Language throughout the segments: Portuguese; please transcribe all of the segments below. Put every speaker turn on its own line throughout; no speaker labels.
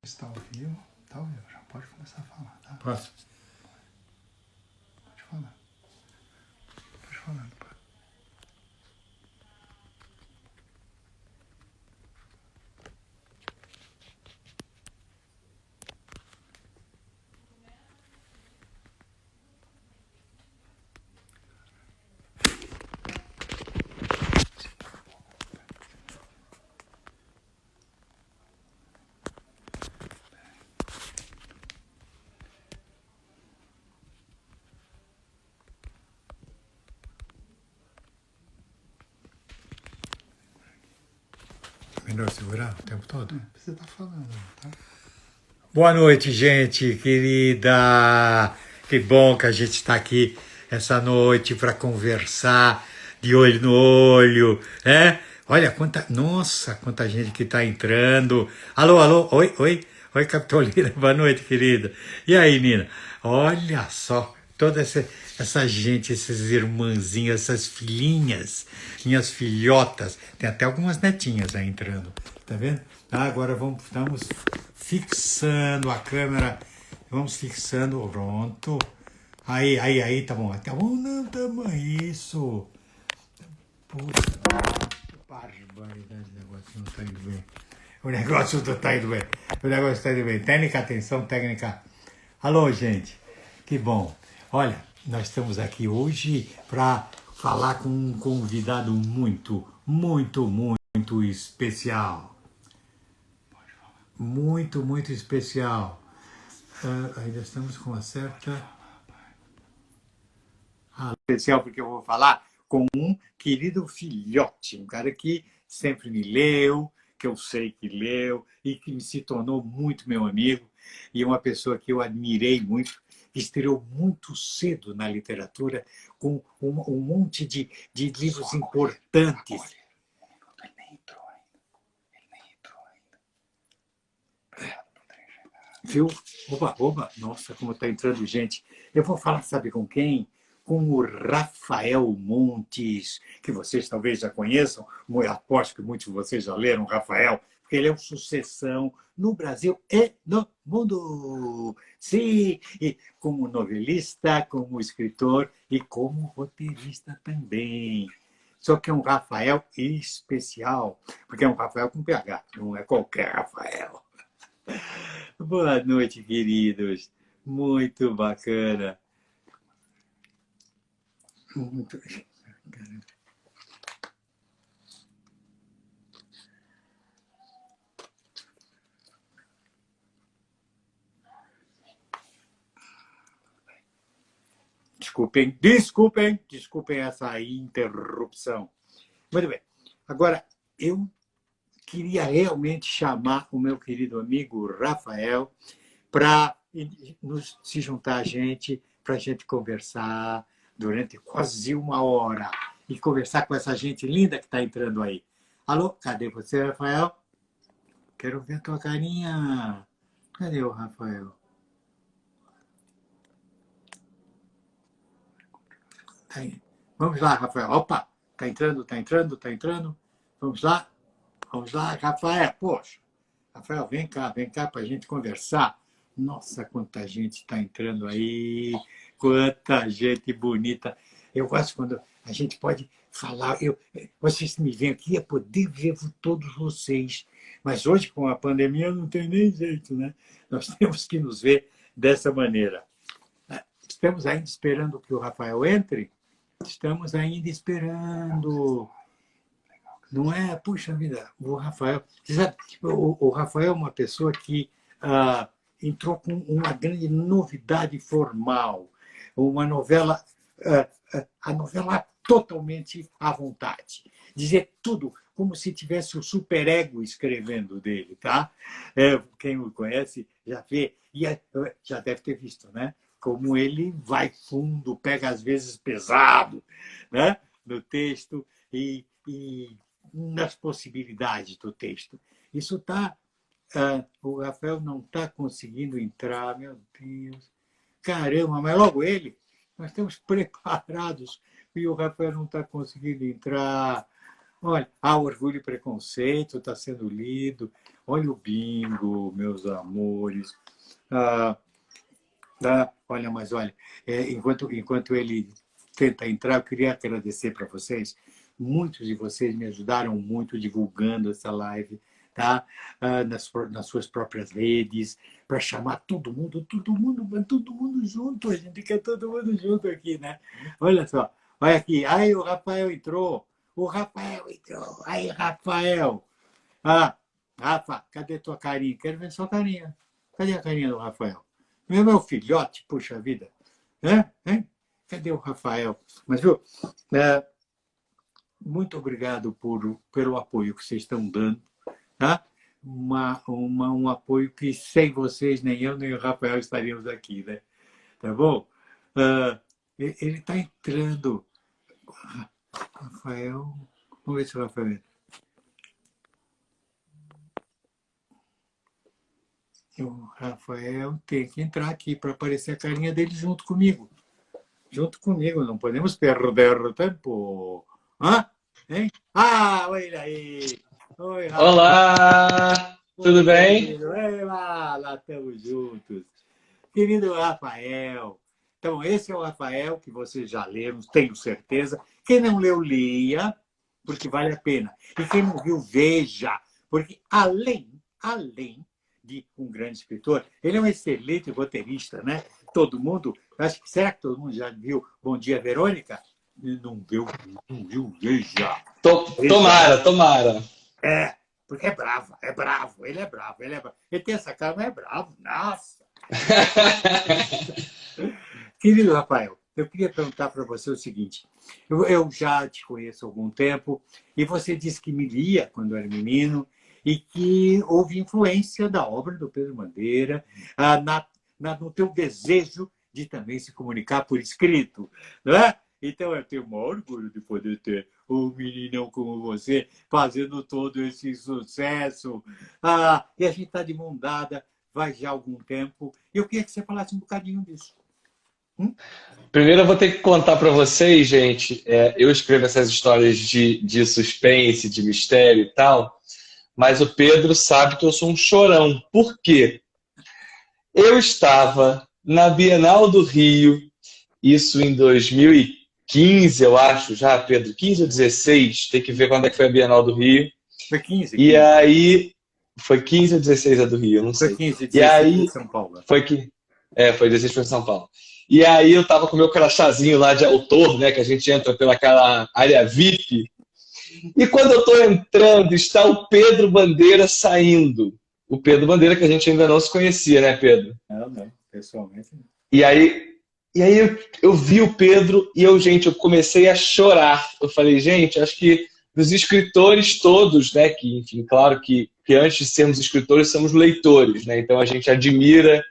Está ao vivo? Está ao vivo, já pode começar a falar, tá?
Posso?
Pode falar. Pode falar, pô.
Melhor segurar o tempo todo?
Você está falando, tá?
Boa noite, gente querida! Que bom que a gente está aqui essa noite para conversar de olho no olho, né? Olha nossa, quanta gente que está entrando. Alô, alô, oi, Capitolina, boa noite, querida. E aí, Nina? Olha só, toda essa gente, esses irmãzinhos, essas filhinhas, minhas filhotas. Tem até algumas netinhas aí entrando, tá vendo? Agora estamos fixando a câmera, vamos fixando, pronto. Aí, tá bom, não, tá bom, isso. Puta, barbaridade, o negócio não tá indo bem. O negócio não tá indo bem. O negócio tá indo bem. Técnica, atenção, técnica. Alô, gente, que bom. Olha, nós estamos aqui hoje para falar com um convidado muito especial. Muito especial. Ainda estamos com uma certa... especial porque eu vou falar com um querido filhote, um cara que sempre me leu, que eu sei que leu e que se tornou muito meu amigo e uma pessoa que eu admirei muito, que estreou muito cedo na literatura com um monte de livros importantes.
Ele nem entrou ainda.
Viu? Oba, nossa, como está entrando gente. Eu vou falar, sabe com quem? Com o Rafael Montes, que vocês talvez já conheçam, eu aposto que muitos de vocês já leram o Rafael, porque ele é uma sucessão no Brasil e no mundo. Sim, e como novelista, como escritor e como roteirista também. Só que é um Rafael especial, porque é um Rafael com PH, não é qualquer Rafael. Boa noite, queridos. Muito bacana. Muito... Desculpem essa interrupção. Muito bem. Agora, eu queria realmente chamar o meu querido amigo Rafael para se juntar a gente, para a gente conversar durante quase uma hora e conversar com essa gente linda que está entrando aí. Alô, cadê você, Rafael? Quero ver a tua carinha. Cadê o Rafael? Tá aí. Vamos lá, Rafael. Opa, tá entrando. Vamos lá, Rafael. Poxa, Rafael, vem cá para a gente conversar. Nossa, quanta gente está entrando aí, quanta gente bonita. Eu gosto quando a gente pode falar. Vocês me veem aqui, é poder ver todos vocês. Mas hoje, com a pandemia, não tem nem jeito, né? Nós temos que nos ver dessa maneira. Estamos ainda esperando que o Rafael entre? Estamos ainda esperando. Não é? Puxa vida, o Rafael. Você sabe, o Rafael é uma pessoa que entrou com uma grande novidade formal, uma novela, a novela totalmente à vontade. Dizer tudo como se tivesse o superego escrevendo dele, tá? Quem o conhece já vê, e já deve ter visto, né? Como ele vai fundo, pega às vezes pesado, né? No texto e nas possibilidades do texto. Isso está... o Rafael não está conseguindo entrar, meu Deus. Caramba, mas logo ele, nós estamos preparados e o Rafael não está conseguindo entrar. Olha, Orgulho e Preconceito está sendo lido, Olha o bingo, meus amores. Olha, mas olha, enquanto ele tenta entrar, eu queria agradecer para vocês. Muitos de vocês me ajudaram muito divulgando essa live, tá? Nas suas próprias redes, para chamar todo mundo junto. A gente quer todo mundo junto aqui, né? Olha só, olha aqui. Aí o Rafael entrou. O Rafael entrou. Aí, Rafael. Rafa, cadê tua carinha? Quero ver sua carinha. Cadê a carinha do Rafael? Meu filhote, puxa vida. Hein? Cadê o Rafael? Mas, viu, muito obrigado pelo apoio que vocês estão dando. Tá? Um apoio que sem vocês, nem eu, nem o Rafael estaríamos aqui, né? Tá bom? Ele está entrando. Rafael. Vamos ver se o Rafael entra. O Rafael tem que entrar aqui para aparecer a carinha dele junto comigo. Junto comigo, não podemos perder tempo. Hein? Olha aí! Oi, Rafael.
Olá! Tudo bem?
Lá estamos juntos. Querido Rafael. Então, esse é o Rafael que vocês já leram, tenho certeza. Quem não leu, leia, porque vale a pena. E quem não viu, veja, porque além de um grande escritor, ele é um excelente roteirista, né? Todo mundo, será que todo mundo já viu Bom Dia, Verônica? Não viu, veja.
Tomara.
Porque é bravo, ele é bravo. Ele tem essa cara, mas é bravo, nossa. Querido Rafael, eu queria perguntar para você o seguinte. Eu já te conheço há algum tempo e você disse que me lia quando era menino e que houve influência da obra do Pedro Bandeira no teu desejo de também se comunicar por escrito, não é? Então, eu tenho o maior orgulho de poder ter um meninão como você fazendo todo esse sucesso. E a gente está de mão dada, vai já há algum tempo. Eu queria que você falasse um bocadinho disso.
Primeiro eu vou ter que contar para vocês, gente. Eu escrevo essas histórias de suspense, de mistério e tal, mas o Pedro sabe que eu sou um chorão. Por quê? Eu estava na Bienal do Rio, isso em 2015, eu acho, já, Pedro, 15 ou 16, tem que ver quando é que foi a Bienal do Rio.
Foi 15.
E aí, foi 15 ou 16 a do Rio, não sei.
Foi 15, 16
e aí,
de São Paulo.
Foi 16 foi em São Paulo. E aí eu tava com o meu crachazinho lá de autor, né, que a gente entra pelaquela área VIP. E quando eu tô entrando, está o Pedro Bandeira saindo. O Pedro Bandeira, que a gente ainda não se conhecia, né, Pedro?
Não, pessoalmente não.
E aí eu vi o Pedro e eu comecei a chorar. Eu falei, gente, acho que dos escritores todos, né, que, enfim, claro que antes de sermos escritores, somos leitores, né, então a gente admira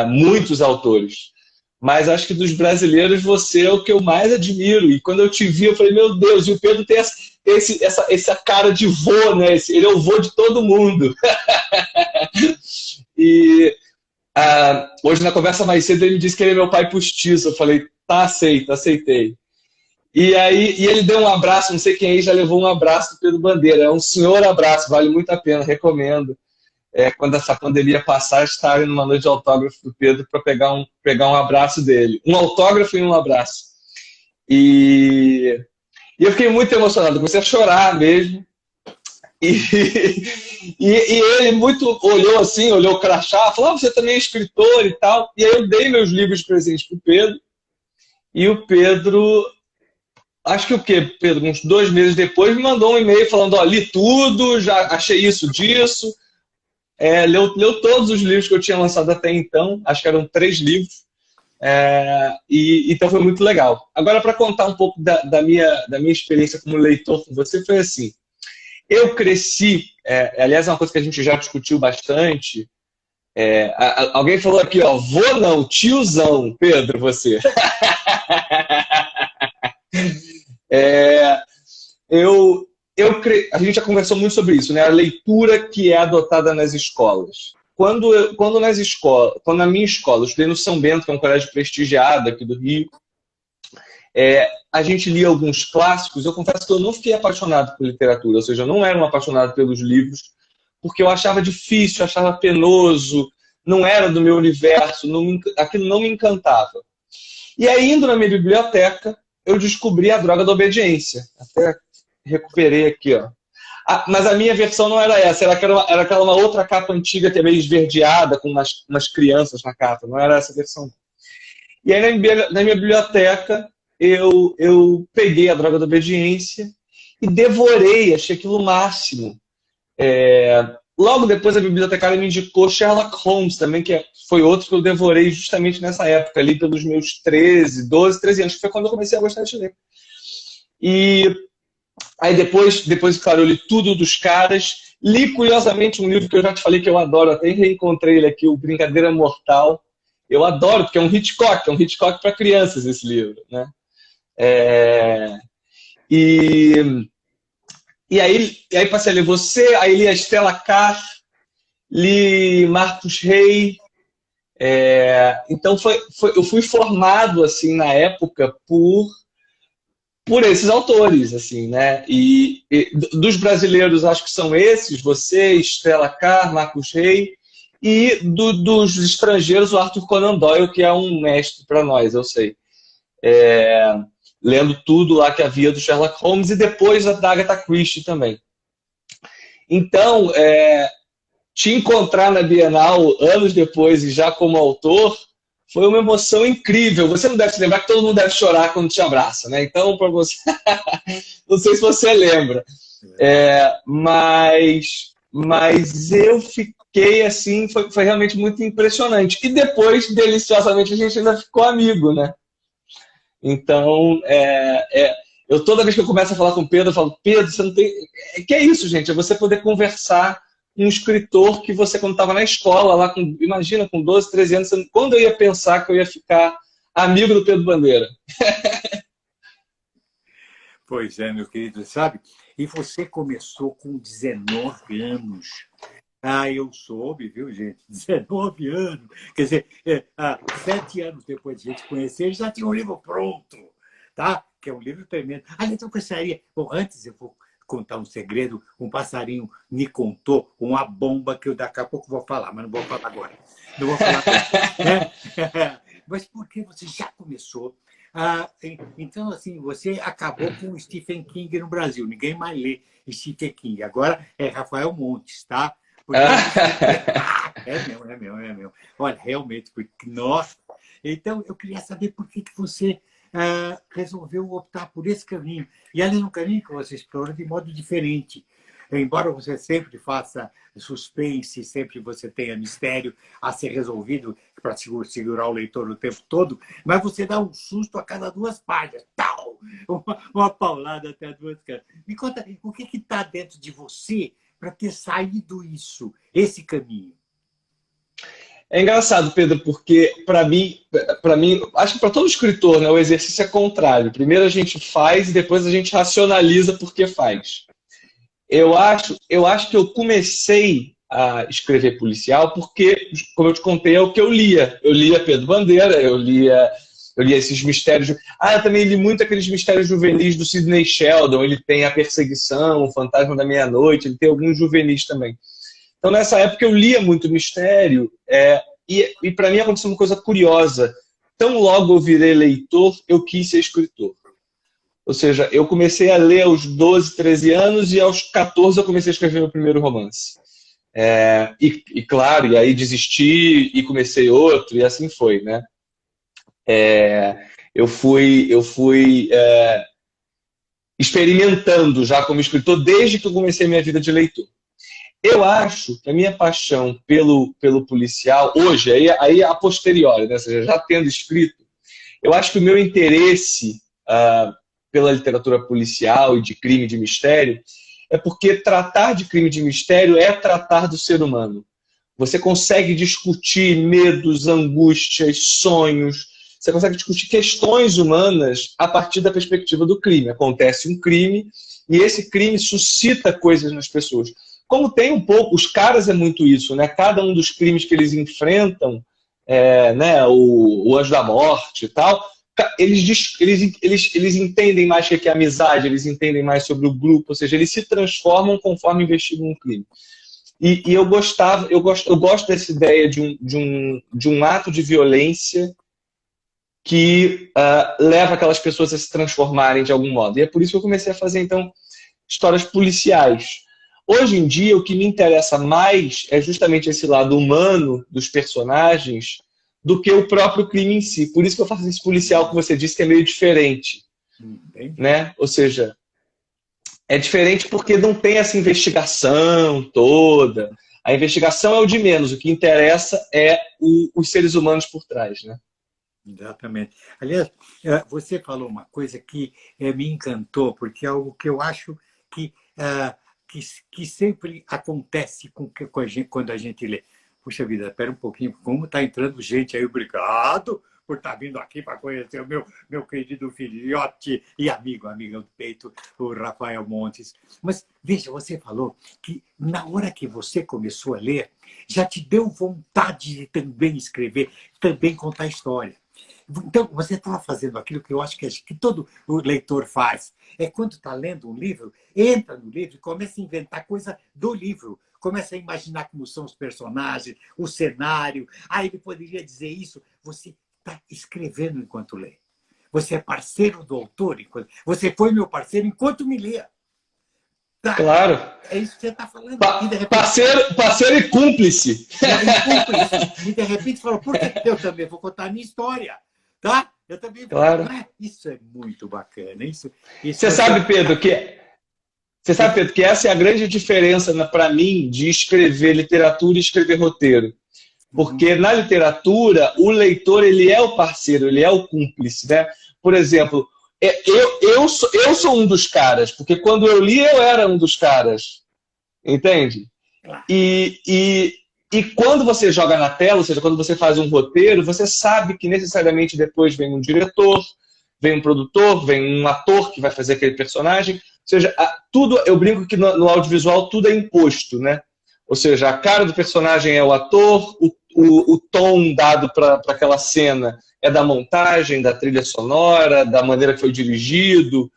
muitos autores. Mas acho que dos brasileiros você é o que eu mais admiro. E quando eu te vi, eu falei, meu Deus, e o Pedro tem essa cara de vô, né? Ele é o vô de todo mundo. E hoje, na conversa mais cedo, ele me disse que ele é meu pai postiço. Eu falei, tá, aceitei. E aí ele deu um abraço, não sei quem aí já levou um abraço do Pedro Bandeira. É um senhor abraço, vale muito a pena, recomendo. Quando essa pandemia passar, estar numa noite de autógrafo do Pedro para pegar um abraço dele. Um autógrafo e um abraço. E eu fiquei muito emocionado, comecei a chorar mesmo. E ele muito olhou o crachá, falou, você também é escritor e tal. E aí eu dei meus livros de presente para o Pedro. E o Pedro, acho que Pedro, uns 2 meses depois, me mandou um e-mail falando, li tudo, já achei isso disso. Leu todos os livros que eu tinha lançado até então, acho que eram 3 livros, então foi muito legal. Agora, para contar um pouco da minha experiência como leitor com você, foi assim, eu cresci, aliás, é uma coisa que a gente já discutiu bastante, alguém falou aqui, vô não, tiozão, Pedro, você. A gente já conversou muito sobre isso, né? A leitura que é adotada nas escolas. Quando na minha escola, eu estudei no São Bento, que é um colégio prestigiado aqui do Rio, a gente lia alguns clássicos. Eu confesso que eu não fiquei apaixonado por literatura, ou seja, eu não era um apaixonado pelos livros, porque eu achava difícil, achava penoso, não era do meu universo, aquilo não me encantava. E aí, indo na minha biblioteca, eu descobri a Droga da Obediência. Até recuperei aqui, ó. Mas a minha versão não era essa, era aquela uma outra capa antiga que é meio esverdeada, com umas crianças na capa, não era essa versão. E aí na minha biblioteca eu peguei a Droga da Obediência e devorei, achei aquilo o máximo. Logo depois a bibliotecária me indicou Sherlock Holmes também, foi outro que eu devorei justamente nessa época, ali pelos meus 12, 13 anos, que foi quando eu comecei a gostar de ler. E aí depois, claro, eu li tudo dos caras, li curiosamente um livro que eu já te falei que eu adoro, até reencontrei ele aqui, o Brincadeira Mortal. Eu adoro, porque é um Hitchcock para crianças esse livro, né? E aí passei a ler você, aí li a Stella Carr, li Marcus Rey. Então eu fui formado assim na época por esses autores, assim, né? E dos brasileiros acho que são esses, você, Stella Carr, Marcus Rey, e dos estrangeiros o Arthur Conan Doyle, que é um mestre para nós, eu sei. Lendo tudo lá que havia do Sherlock Holmes e depois da Agatha Christie também. Então, te encontrar na Bienal anos depois e já como autor foi uma emoção incrível. Você não deve se lembrar que todo mundo deve chorar quando te abraça, né? Então, para você, não sei se você lembra, mas eu fiquei assim, foi realmente muito impressionante. E depois, deliciosamente, a gente ainda ficou amigo, né? Então, eu toda vez que eu começo a falar com o Pedro, eu falo, Pedro, você não tem... Que é isso, gente? É você poder conversar com um escritor que você, quando estava na escola, lá imagina, com 12, 13 anos, quando eu ia pensar que eu ia ficar amigo do Pedro Bandeira?
Pois é, meu querido, sabe? E você começou com 19 anos. Eu soube, viu, gente? 19 anos. Quer dizer, 7 anos depois de a gente conhecer, já tinha um livro pronto, tá? Que é um livro tremendo. Então, gostaria... Bom, antes eu vou contar um segredo. Um passarinho me contou uma bomba que eu daqui a pouco vou falar, mas não vou falar agora. Não vou falar agora. Mas por que você já começou? Então, assim, você acabou com o Stephen King no Brasil. Ninguém mais lê Stephen King. Agora é Rafael Montes, tá? Porque... É meu. Olha, realmente, nossa. Então, eu queria saber por que você resolveu optar por esse caminho. E ali no caminho que você explora de modo diferente. Embora você sempre faça suspense, sempre você tenha mistério a ser resolvido para segurar o leitor o tempo todo, mas você dá um susto a cada 2 páginas. Tal! Uma paulada até 2 caras. Me conta, o que está dentro de você para ter saído esse caminho?
É engraçado, Pedro, porque para mim, acho que para todo escritor, né, o exercício é contrário. Primeiro a gente faz e depois a gente racionaliza por que faz. Eu acho que eu comecei a escrever policial porque, como eu te contei, é o que eu lia. Eu lia Pedro Bandeira, eu lia esses mistérios. Eu também li muito aqueles mistérios juvenis do Sidney Sheldon. Ele tem A Perseguição, O Fantasma da Meia-Noite, ele tem alguns juvenis também. Então, nessa época, eu lia muito mistério, e para mim aconteceu uma coisa curiosa. Tão logo eu virei leitor, eu quis ser escritor. Ou seja, eu comecei a ler aos 12, 13 anos, e aos 14 eu comecei a escrever meu primeiro romance. Claro, e aí desisti e comecei outro, e assim foi, né? Eu fui experimentando já como escritor desde que eu comecei a minha vida de leitor. Eu acho que a minha paixão pelo policial, hoje, aí a posteriori, né? Ou seja, já tendo escrito, eu acho que o meu interesse pela literatura policial e de crime e de mistério é porque tratar de crime e de mistério é tratar do ser humano. Você consegue discutir medos, angústias, sonhos, você consegue discutir questões humanas a partir da perspectiva do crime. Acontece um crime e esse crime suscita coisas nas pessoas. Como tem um pouco, os caras é muito isso, né? Cada um dos crimes que eles enfrentam, né? O Anjo da Morte e tal, eles entendem mais o que é amizade, eles entendem mais sobre o grupo, ou seja, eles se transformam conforme investigam um crime. E eu gosto dessa ideia de um ato de violência que leva aquelas pessoas a se transformarem de algum modo. E é por isso que eu comecei a fazer, então, histórias policiais. Hoje em dia, o que me interessa mais é justamente esse lado humano dos personagens do que o próprio crime em si. Por isso que eu faço esse policial que você disse que é meio diferente. Né? Ou seja, é diferente porque não tem essa investigação toda. A investigação é o de menos. O que interessa é os seres humanos por trás, né?
Exatamente. Aliás, você falou uma coisa que me encantou, porque é algo que eu acho que sempre acontece com a gente, quando a gente lê. Puxa vida, espera um pouquinho, como está entrando gente aí, obrigado por estar vindo aqui para conhecer o meu querido filhote e amigo do peito, o Rafael Montes. Mas, veja, você falou que na hora que você começou a ler, já te deu vontade de também escrever, também contar história. Então, você estava fazendo aquilo que eu acho que todo o leitor faz. É quando está lendo um livro, entra no livro e começa a inventar coisa do livro. Começa a imaginar como são os personagens, o cenário. Ah, ele poderia dizer isso. Você está escrevendo enquanto lê. Você é parceiro do autor. Você foi meu parceiro enquanto me lia. Tá?
Claro.
É isso que você está falando.
Parceiro e cúmplice.
E de repente você falou, por que eu também vou contar a minha história? Tá? Eu também vou.
Claro.
Isso é muito bacana.
Você sabe, Pedro, que essa é a grande diferença para mim de escrever literatura e escrever roteiro. Porque na literatura, o leitor ele é o parceiro, ele é o cúmplice. Né? Por exemplo, eu sou um dos caras, porque quando eu li, eu era um dos caras. Entende? E quando você joga na tela, ou seja, quando você faz um roteiro, você sabe que necessariamente depois vem um diretor, vem um produtor, vem um ator que vai fazer aquele personagem. Ou seja, tudo, eu brinco que no audiovisual tudo é imposto, né? Ou seja, a cara do personagem é o ator, o tom dado para aquela cena é da montagem, da trilha sonora, da maneira que foi dirigido.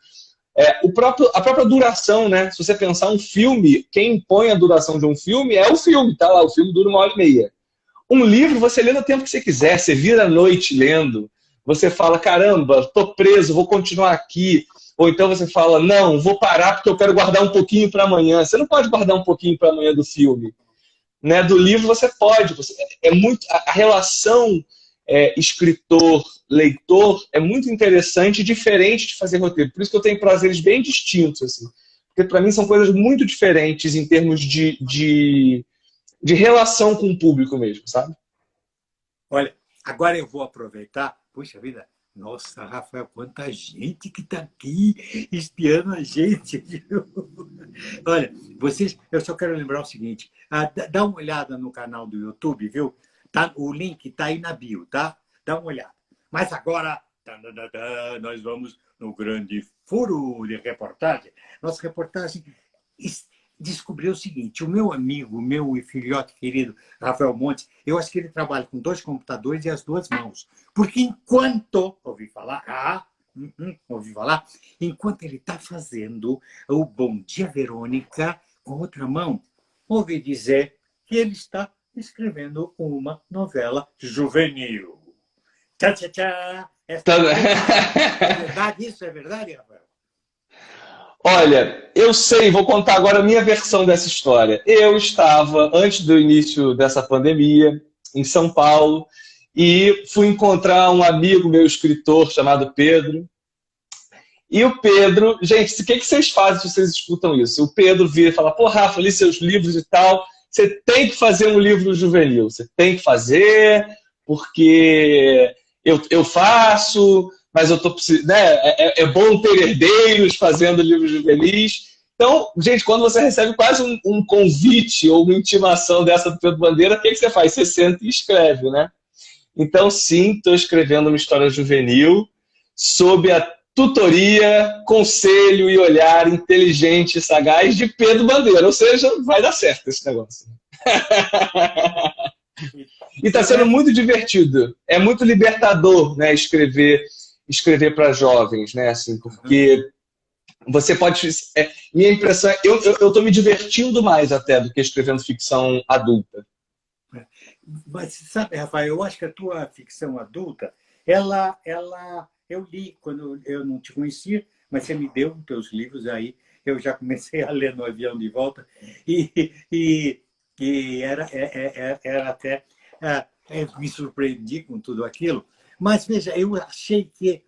A própria duração, né? Se você pensar um filme, quem impõe a duração de um filme é o filme, tá lá, o filme dura 1h30. Um livro você lê no tempo que você quiser, você vira à noite lendo, você fala, caramba, tô preso, vou continuar aqui. Ou então você fala, não, vou parar porque eu quero guardar um pouquinho para amanhã. Você não pode guardar um pouquinho para amanhã do filme. Né? Do livro você pode. A relação escritor-leitor é muito interessante e diferente de fazer roteiro. Por isso que eu tenho prazeres bem distintos. Assim. Porque para mim são coisas muito diferentes em termos de relação com o público mesmo, sabe?
Olha, agora eu vou aproveitar. Puxa vida, nossa, Rafael, quanta gente que está aqui espiando a gente. Olha, eu só quero lembrar o seguinte, dá uma olhada no canal do YouTube, viu? O link está aí na bio, tá? Dá uma olhada. Mas agora, nós vamos no grande furo de reportagem. Nossa reportagem descobriu o seguinte, o meu amigo, meu filhote querido, Rafael Montes, eu acho que ele trabalha com 2 computadores e as 2 mãos. Porque enquanto, ouvi falar, enquanto ele está fazendo o Bom Dia Verônica com outra mão, ouvi dizer que ele está escrevendo uma novela juvenil. Tchá, tchá, tchá. É verdade isso? É verdade, Rafael?
Olha, eu sei, vou contar agora a minha versão dessa história. Eu estava, antes do início dessa pandemia, em São Paulo, e fui encontrar um amigo meu, escritor, chamado Pedro. E o Pedro... Gente, o que vocês fazem se vocês escutam isso? O Pedro vira e fala, pô, Rafa, li seus livros e tal, você tem que fazer um livro juvenil. Você tem que fazer, porque eu faço... mas eu tô precisando, né? É bom ter herdeiros fazendo livros juvenis. Então, gente, quando você recebe quase um convite ou uma intimação dessa do Pedro Bandeira, o que você faz? Você senta e escreve, né? Então, sim, estou escrevendo uma história juvenil sob a tutoria, conselho e olhar inteligente e sagaz de Pedro Bandeira. Ou seja, vai dar certo esse negócio. E está sendo muito divertido. É muito libertador, né, escrever para jovens, né, assim, porque você pode... minha impressão é... Eu tô me divertindo mais até do que escrevendo ficção adulta.
Mas, sabe, Rafael, eu acho que a tua ficção adulta, eu li quando eu não te conhecia, mas você me deu os teus livros aí, eu já comecei a ler no avião de volta, e era até... eu me surpreendi com tudo aquilo, mas veja, eu achei que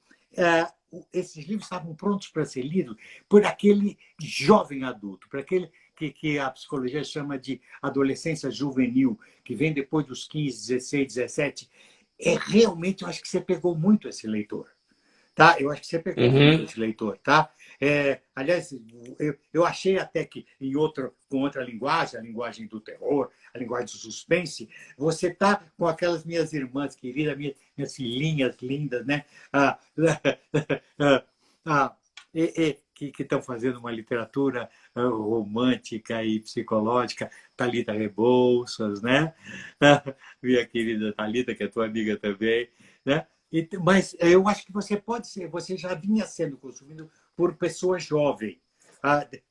esses livros estavam prontos para ser lidos por aquele jovem adulto, por aquele que a psicologia chama de adolescência juvenil, que vem depois dos 15, 16, 17. Realmente, eu acho que você pegou muito esse leitor. Tá? Eu acho que você pegou muito esse leitor. Tá? Aliás, eu achei até que com outra linguagem, a linguagem do terror, a linguagem do suspense, você está com aquelas minhas irmãs queridas, minhas filhinhas lindas, né? Que estão fazendo uma literatura romântica e psicológica, Thalita Rebouças, né? Minha querida Thalita, que é tua amiga também, né? Mas eu acho que você já vinha sendo consumido por pessoas jovens,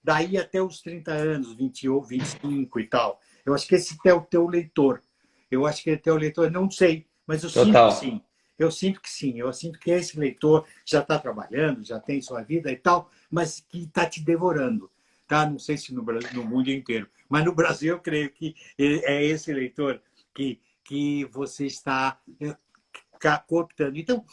daí até os 30 anos, 20 ou 25 e tal. Eu acho que esse é o teu leitor. Eu acho que é o teu leitor, não sei, mas eu sinto que sim. Eu sinto que sim, eu sinto que esse leitor já está trabalhando, já tem sua vida e tal, mas que está te devorando. Tá? Não sei se no Brasil, no mundo inteiro, mas no Brasil eu creio que é esse leitor que você está cooptando. Então,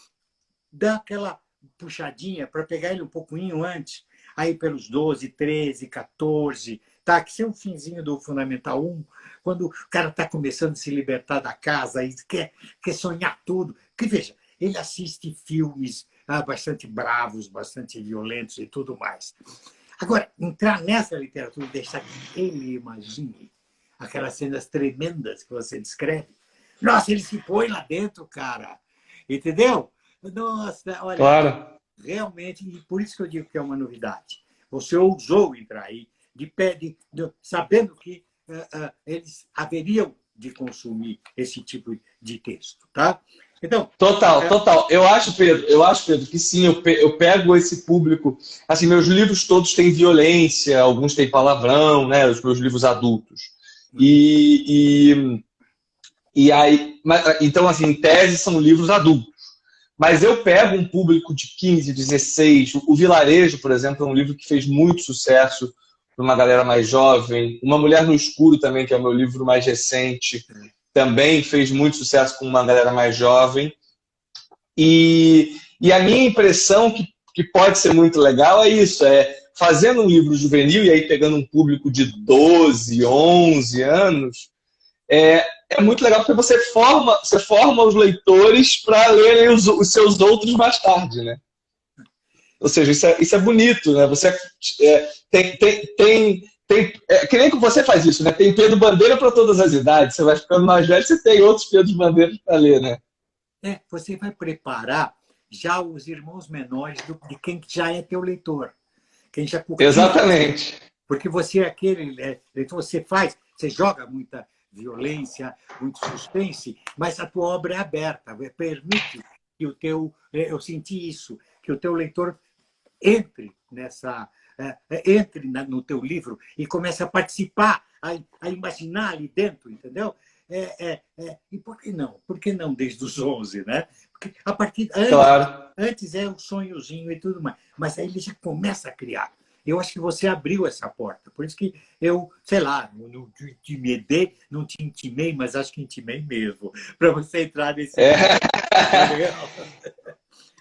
dá aquela puxadinha para pegar ele um pouquinho antes, aí pelos 12, 13, 14, tá? Que é o finzinho do Fundamental 1, quando o cara está começando a se libertar da casa e quer sonhar tudo. Porque, veja, ele assiste filmes bastante bravos, bastante violentos e tudo mais. Agora, entrar nessa literatura e deixar que ele imagine aquelas cenas tremendas que você descreve, nossa, ele se põe lá dentro, cara. Entendeu? Nossa, olha,
Claro.
Realmente, e por isso que eu digo que é uma novidade. Você ousou entrar aí, sabendo que eles haveriam de consumir esse tipo de texto, tá? Então,
total. Eu acho, Pedro, que sim, eu pego esse público. Assim, meus livros todos têm violência, alguns têm palavrão, né? Os meus livros adultos. E aí, então, assim, em tese são livros adultos. Mas eu pego um público de 15, 16. O Vilarejo, por exemplo, é um livro que fez muito sucesso para uma galera mais jovem. Uma Mulher no Escuro também, que é o meu livro mais recente, também fez muito sucesso com uma galera mais jovem. E a minha impressão que pode ser muito legal é isso, fazendo um livro juvenil e aí pegando um público de 12, 11 anos, é muito legal porque você forma os leitores para lerem os seus outros mais tarde, né? Ou seja, isso é bonito, né? Você que nem que você faz isso, né? Tem Pedro Bandeira para todas as idades. Você vai ficando mais velho, você tem outros Pedro Bandeiras para ler, né?
Você vai preparar já os irmãos menores de quem já é teu leitor. Quem já curtiu.
Exatamente.
Porque você é aquele leitor, você joga muita violência, muito suspense, mas a tua obra é aberta, permite que eu senti isso, que o teu leitor entre no teu livro e comece a participar, a imaginar ali dentro, entendeu? E por que não? Por que não desde os 11, né? Porque antes é um sonhozinho e tudo mais, mas aí ele já começa a criar. Eu acho que você abriu essa porta. Por isso que eu, sei lá, não te intimei, mas acho que intimei mesmo, para você entrar nesse...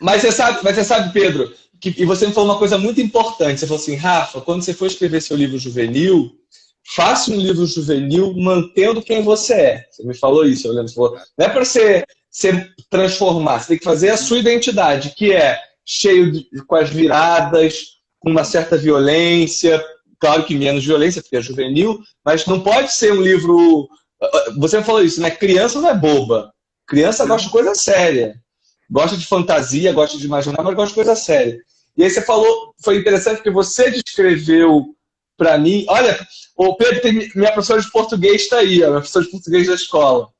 Mas você sabe, Pedro, e você me falou uma coisa muito importante. Você falou assim, Rafa, quando você for escrever seu livro juvenil, faça um livro juvenil mantendo quem você é. Você me falou isso, eu lembro. Você falou, não é para você transformar, você tem que fazer a sua identidade, que é cheio com as viradas, com uma certa violência, claro que menos violência, porque é juvenil, mas não pode ser um livro... Você me falou isso, né? Criança não é boba. Criança gosta de coisa séria. Gosta de fantasia, gosta de imaginar, mas gosta de coisa séria. E aí você falou, foi interessante porque você descreveu para mim... Olha, o Pedro, minha professora de português está aí, minha professora de português da escola,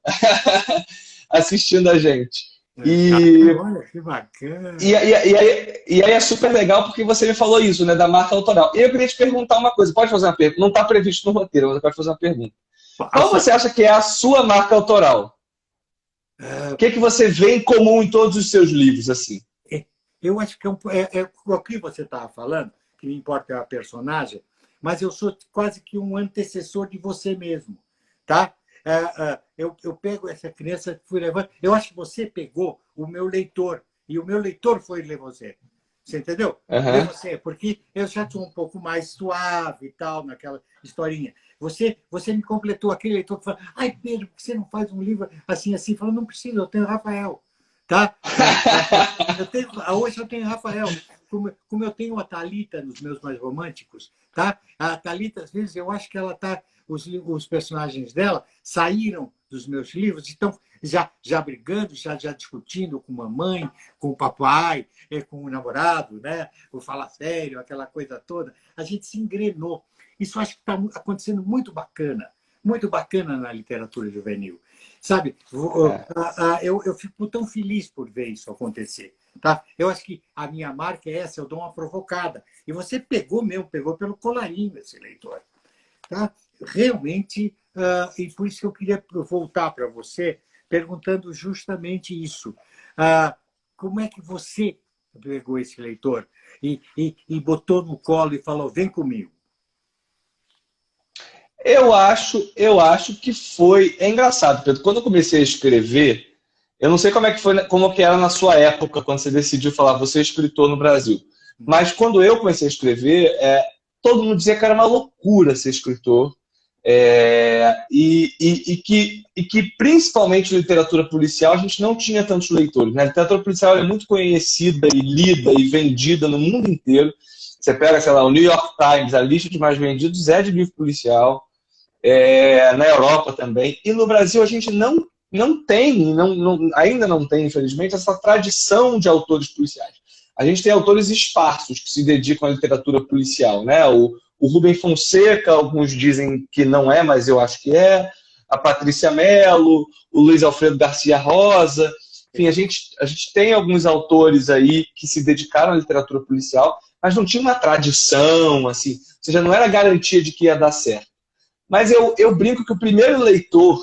assistindo a gente. E,
Olha, que bacana.
e aí é super legal porque você me falou isso, né, da marca autoral. E eu queria te perguntar uma coisa. Pode fazer uma pergunta? Não está previsto no roteiro, mas eu quero fazer uma pergunta. Qual
Faça.
você acha que é a sua marca autoral? O que você vê em comum em todos os seus livros, assim?
Eu acho que é o que você estava falando, que me importa é a personagem, mas eu sou quase que um antecessor de você mesmo, tá? Eu pego essa criança, fui levando. Eu acho que você pegou o meu leitor e o meu leitor foi ler você. Você entendeu? Ler
Uhum.
você, porque eu já sou um pouco mais suave e tal naquela historinha. Você me completou aquele leitor que fala: ai, Pedro, por que você não faz um livro assim assim? Falou: não precisa, eu tenho o Rafael. Tá? Hoje eu tenho Rafael, como eu tenho a Thalita nos meus mais românticos, tá? A Thalita, às vezes, eu acho que ela tá. Os personagens dela saíram dos meus livros, estão já brigando, já discutindo com a mamãe, com o papai, com o namorado, né? O falar sério, aquela coisa toda. A gente se engrenou. Isso acho que está acontecendo muito bacana na literatura juvenil. Sabe,
É.
eu fico tão feliz por ver isso acontecer. Tá? Eu acho que a minha marca é essa, eu dou uma provocada. E você pegou mesmo, pegou pelo colarinho esse leitor. Tá? Realmente, e por isso que eu queria voltar para você perguntando justamente isso. Como é que você pegou esse leitor e botou no colo e falou: vem comigo?
Eu acho que foi. É engraçado, Pedro. Quando eu comecei a escrever, eu não sei como é que foi, como que era na sua época, quando você decidiu falar, você é escritor no Brasil. Mas quando eu comecei a escrever, todo mundo dizia que era uma loucura ser escritor. E que principalmente literatura policial a gente não tinha tantos leitores, né? A literatura policial é muito conhecida e lida e vendida no mundo inteiro. Você pega, sei lá, o New York Times, a lista de mais vendidos é de livro policial, na Europa também. E no Brasil a gente não tem, ainda não tem, infelizmente, essa tradição de autores policiais. A gente tem autores esparsos que se dedicam à literatura policial, né? O Rubem Fonseca, alguns dizem que não é, mas eu acho que é. A Patrícia Mello, o Luiz Alfredo Garcia Rosa. Enfim, a gente tem alguns autores aí que se dedicaram à literatura policial, mas não tinha uma tradição, assim, ou seja, não era garantia de que ia dar certo. Mas eu brinco que o primeiro leitor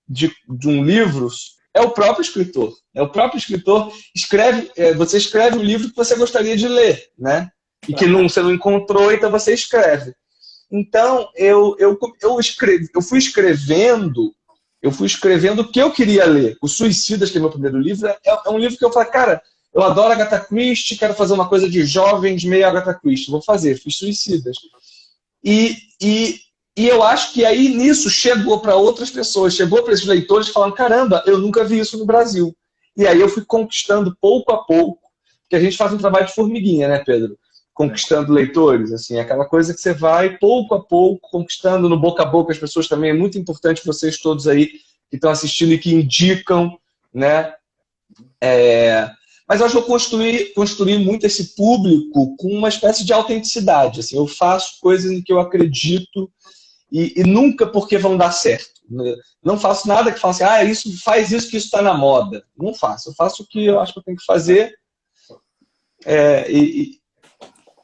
de um livro é o próprio escritor. É o próprio escritor escreve. Você escreve o livro que você gostaria de ler, né? E que você não encontrou, então você escreve. Então eu fui escrevendo o que eu queria ler. Os Suicidas, que é meu primeiro livro, é um livro que eu falei, cara, eu adoro Agatha Christie, quero fazer uma coisa de jovens meio Agatha Christie. Vou fazer, fiz Suicidas. E, e, e eu acho que aí nisso chegou para outras pessoas, chegou para esses leitores falando, caramba, eu nunca vi isso no Brasil. E aí eu fui conquistando pouco a pouco, porque a gente faz um trabalho de formiguinha, né, Pedro? Conquistando leitores, assim, aquela coisa que você vai pouco a pouco conquistando no boca a boca as pessoas também. É muito importante vocês todos aí que estão assistindo e que indicam, né? Mas eu acho que eu construí muito esse público com uma espécie de autenticidade. Assim, eu faço coisas em que eu acredito e nunca porque vão dar certo. Não faço nada que faça assim, faz isso que isso está na moda. Não faço. Eu faço o que eu acho que eu tenho que fazer.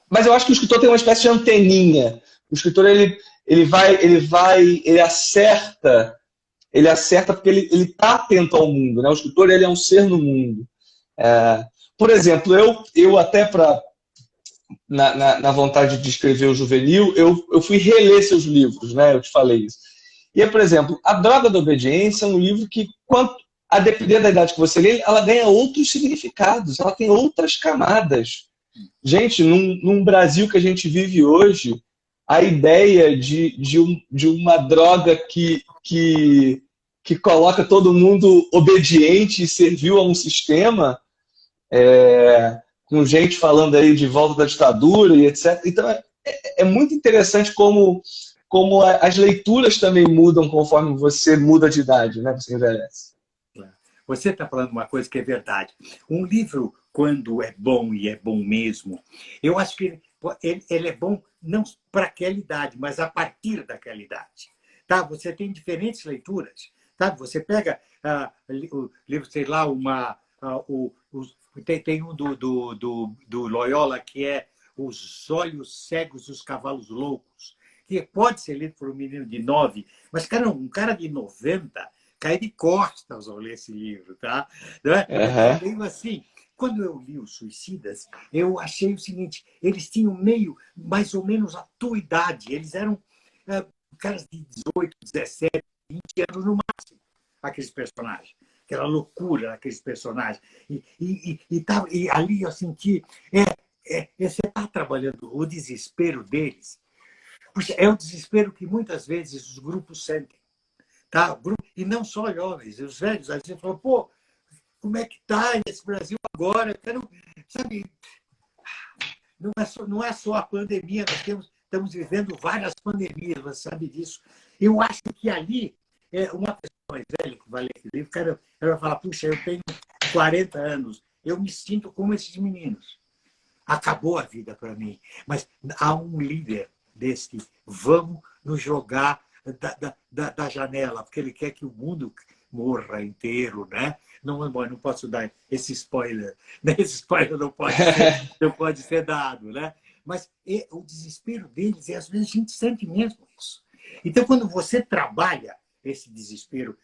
Mas eu acho que o escritor tem uma espécie de anteninha. O escritor ele acerta porque ele está atento ao mundo, né? O escritor ele é um ser no mundo. Por exemplo, eu até na vontade de escrever o juvenil, eu fui reler seus livros, né? Eu te falei isso. E, por exemplo, A Droga da Obediência é um livro que, a depender da idade que você lê, ela ganha outros significados, ela tem outras camadas. Gente, num Brasil que a gente vive hoje, a ideia de uma droga que coloca todo mundo obediente e servil a um sistema, com gente falando aí de volta da ditadura e etc. Então, é muito interessante como as leituras também mudam conforme você muda de idade, né? Você envelhece.
Você está falando uma coisa que é verdade. Um livro, quando é bom e é bom mesmo, eu acho que ele é bom não para aquela idade, mas a partir daquela idade. Tá? Você tem diferentes leituras. Tá? Você pega o livro, sei lá, tem um do Loyola que é Os Olhos Cegos dos Cavalos Loucos, que pode ser lido por um menino de 9, mas cara, um cara de 90 cai de costas ao ler esse livro, tá? Não é?
Aham.
É meio assim. Quando eu li Os Suicidas, eu achei o seguinte: eles tinham mais ou menos a tua idade, eles eram caras de 18, 17, 20 anos no máximo, aqueles personagens. Aquela loucura daqueles personagens. E ali eu senti. Você está trabalhando o desespero deles. Puxa, é o desespero que muitas vezes os grupos sentem. Tá? E não só jovens, os velhos. Às vezes falam, pô, como é que está esse Brasil agora? Eu quero, sabe, não é só a pandemia, nós estamos vivendo várias pandemias, você sabe disso. Eu acho que ali, uma pessoa mais velha que vai ler esse livro, cara, ela vai falar, puxa, eu tenho 40 anos, eu me sinto como esses meninos. Acabou a vida para mim. Mas há um líder desse, vamos nos jogar da janela, porque ele quer que o mundo morra inteiro, né? Não posso dar esse spoiler. Esse spoiler não pode ser dado, né? Mas o desespero deles, às vezes a gente sente mesmo isso. Então, quando você trabalha esse desespero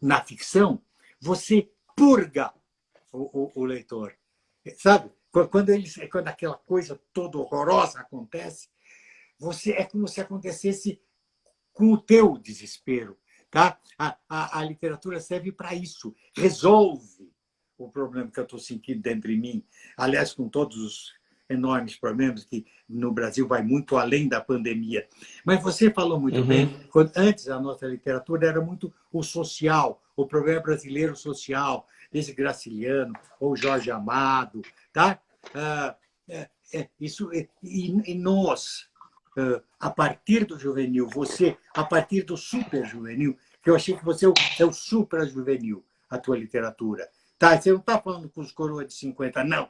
na ficção, você purga o leitor. Sabe? Quando aquela coisa toda horrorosa acontece, é como se acontecesse com o teu desespero. Tá? A literatura serve para isso. Resolve o problema que eu estou sentindo dentro de mim. Aliás, com todos os enormes problemas que no Brasil vai muito além da pandemia. Mas você falou muito bem, antes a nossa literatura era muito o social, o problema brasileiro social, desde Graciliano ou Jorge Amado. Tá? E nós, a partir do juvenil, você, a partir do super juvenil, que eu achei que você é o supra juvenil, a tua literatura. Tá? Você não está falando com os coroas de 50, não.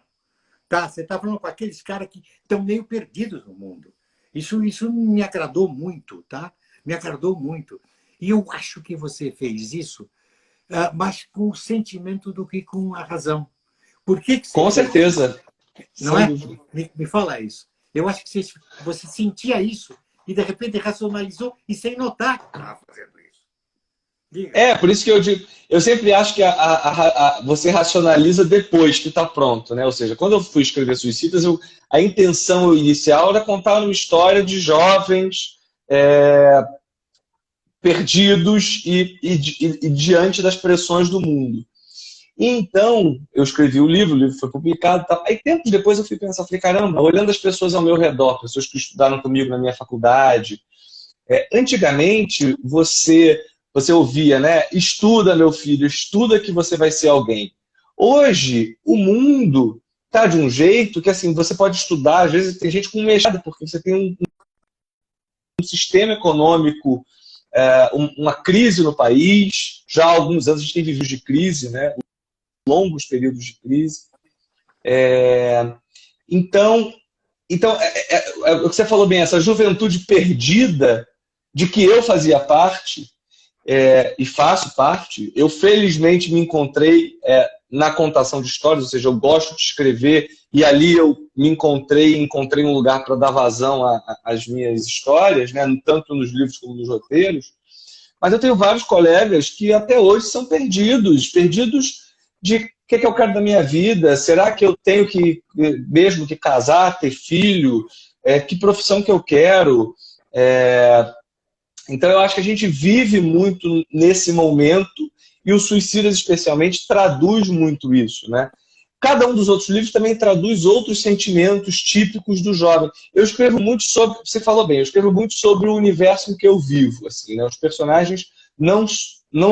Tá? Você está falando com aqueles caras que estão meio perdidos no mundo. Isso me agradou muito, tá? Me agradou muito. E eu acho que você fez isso, mais com o sentimento do que com a razão. Por que você
Com
fez
certeza.
isso? Não é? Me fala isso. Eu acho que você sentia isso e, de repente, racionalizou e sem notar que estava fazendo isso. Diga.
Por isso que eu digo, eu sempre acho que você racionaliza depois que está pronto, né? Ou seja, quando eu fui escrever Suicidas, a intenção inicial era contar uma história de jovens perdidos e diante das pressões do mundo. E então, eu escrevi o livro foi publicado. Tá? Aí, tempos depois, eu fui pensar, falei, caramba, olhando as pessoas ao meu redor, pessoas que estudaram comigo na minha faculdade, antigamente, você ouvia, né? Estuda, meu filho, estuda que você vai ser alguém. Hoje, o mundo está de um jeito que, assim, você pode estudar, às vezes tem gente com mestrado, porque você tem um sistema econômico, uma crise no país. Já há alguns anos a gente tem vivido de crise, né? Longos períodos de crise. Então o que você falou bem, essa juventude perdida de que eu fazia parte, e faço parte. Eu felizmente me encontrei na contação de histórias, ou seja, eu gosto de escrever e ali eu me encontrei um lugar para dar vazão às minhas histórias, né? Tanto nos livros como nos roteiros. Mas eu tenho vários colegas que até hoje são perdidos de o que eu quero da minha vida, será que eu tenho que mesmo que casar, ter filho, que profissão que eu quero. Então eu acho que a gente vive muito nesse momento e o Suicidas especialmente traduz muito isso, né? Cada um dos outros livros também traduz outros sentimentos típicos do jovem. Eu escrevo muito sobre, você falou bem, eu escrevo muito sobre o universo em que eu vivo, assim, né? Os personagens não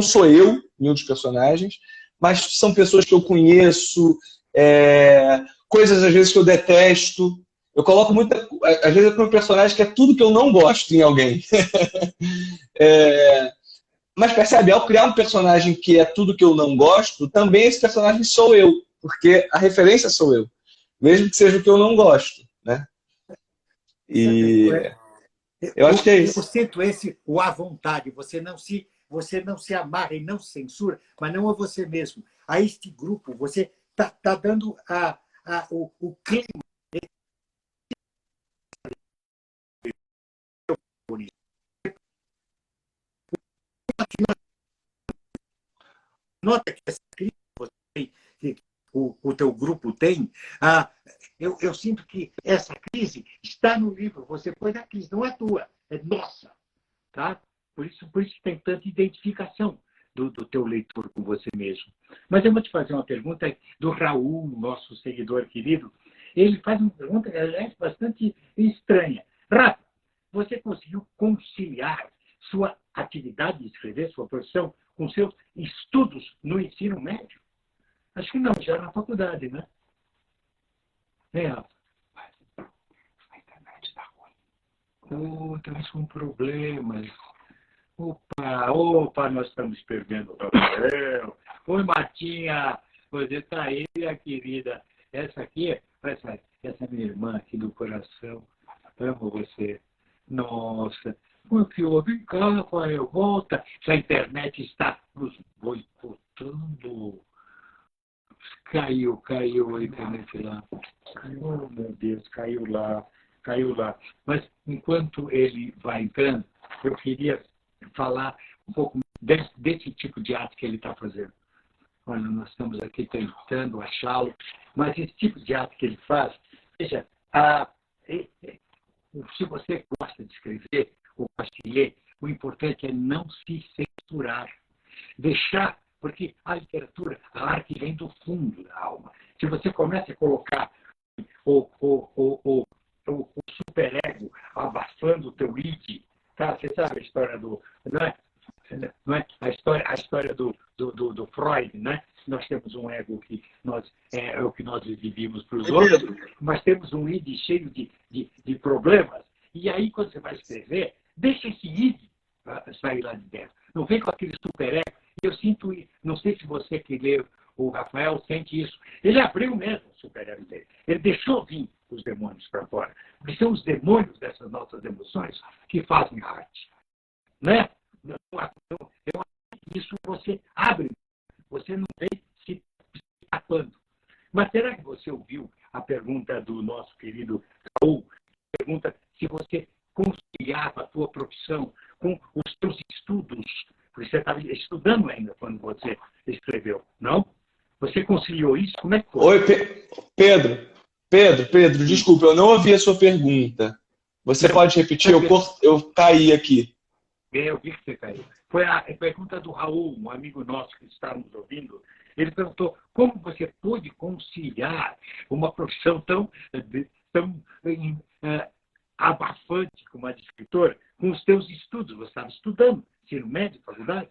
sou eu, nenhum dos personagens, mas são pessoas que eu conheço, coisas às vezes que eu detesto. Eu coloco às vezes para um personagem que é tudo que eu não gosto em alguém. Mas percebe, ao criar um personagem que é tudo que eu não gosto, também esse personagem sou eu, porque a referência sou eu, mesmo que seja o que eu não gosto, né? E eu acho que é isso.
Eu sinto o à vontade, você não se você não se amarra e não se censura, mas não a você mesmo. A este grupo, você está dando o clima. Nota que essa crise que o teu grupo tem, eu sinto que essa crise está no livro. Você pôs a crise, não é tua, é nossa. Tá? Por isso tem tanta identificação do teu leitor com você mesmo. Mas eu vou te fazer uma pergunta do Raul, nosso seguidor querido. Ele faz uma pergunta, aliás, bastante estranha. Rafa, você conseguiu conciliar sua atividade de escrever, sua profissão, com seus estudos no ensino médio? Acho que não, já na faculdade, né? Rafa?
A internet está ruim.
Estamos com problemas. Opa, nós estamos perdendo o Rafael. Oi, Martinha, você está aí, minha querida. Essa aqui, essa minha irmã aqui do coração. Amo você. Nossa, o que houve? Vem cá, Rafael, volta. Essa internet está nos boicotando. Caiu a internet lá. Oh, meu Deus, caiu lá. Mas enquanto ele vai entrando, eu queria falar um pouco desse tipo de arte que ele está fazendo. Olha, nós estamos aqui tentando achá-lo, mas esse tipo de arte que ele faz, veja, se você gosta de escrever ou gosta de ler, o importante é não se censurar. Deixar, porque a literatura, a arte vem do fundo da alma. Se você começa a colocar o superego abafando o teu id, tá? Você sabe a história do... Não é? A história do Freud, né? Nós temos um ego que é o que nós vivimos para os outros, mas temos um id cheio de problemas. E aí, quando você vai escrever, deixa esse id sair lá de dentro. Não vem com aquele superego. Eu sinto, não sei se você que lê o Rafael sente isso. Ele abriu mesmo o superego dele. Ele deixou vir os demônios para fora. Porque são os demônios dessas nossas emoções que fazem a arte. Né? Isso você abre. Você não vem se tapando. Mas será que você ouviu a pergunta do nosso querido Raul? Pergunta se você conciliava a tua profissão com os teus estudos. Porque você estava estudando ainda quando você escreveu, não? Você conciliou isso? Como é que foi?
Oi, Pedro, desculpa, eu não ouvi a sua pergunta. Você pode repetir? Eu caí aqui.
Eu vi que você caiu. Foi a pergunta do Raul, um amigo nosso que está nos ouvindo. Ele perguntou como você pôde conciliar uma profissão tão abafante como a de escritor com os teus estudos. Você estava estudando, ensino médio, faculdade.